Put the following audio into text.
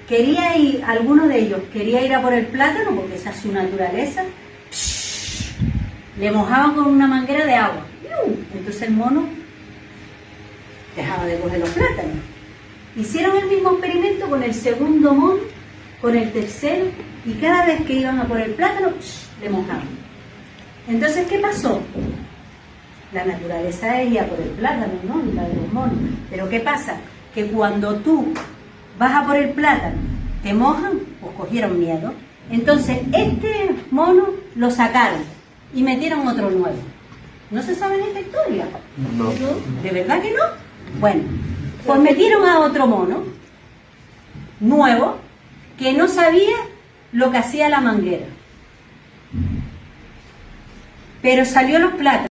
quería ir, alguno de ellos quería ir a por el plátano, porque esa es su naturaleza, le mojaban con una manguera de agua. Entonces el mono dejaba de coger los plátanos. Hicieron el mismo experimento con el segundo mono, con el tercero, y cada vez que iban a por el plátano, le mojaban. Entonces, ¿qué pasó? La naturaleza es ir a por el plátano, ¿no? Y la de los monos. Pero ¿qué pasa? Que cuando tú vas a por el plátano, te mojan, pues cogieron miedo. Entonces, este mono lo sacaron y metieron otro nuevo. ¿No se sabe esta historia? No. ¿De verdad que no? Bueno, pues metieron a otro mono nuevo que no sabía lo que hacía la manguera. Pero salió los plátanos.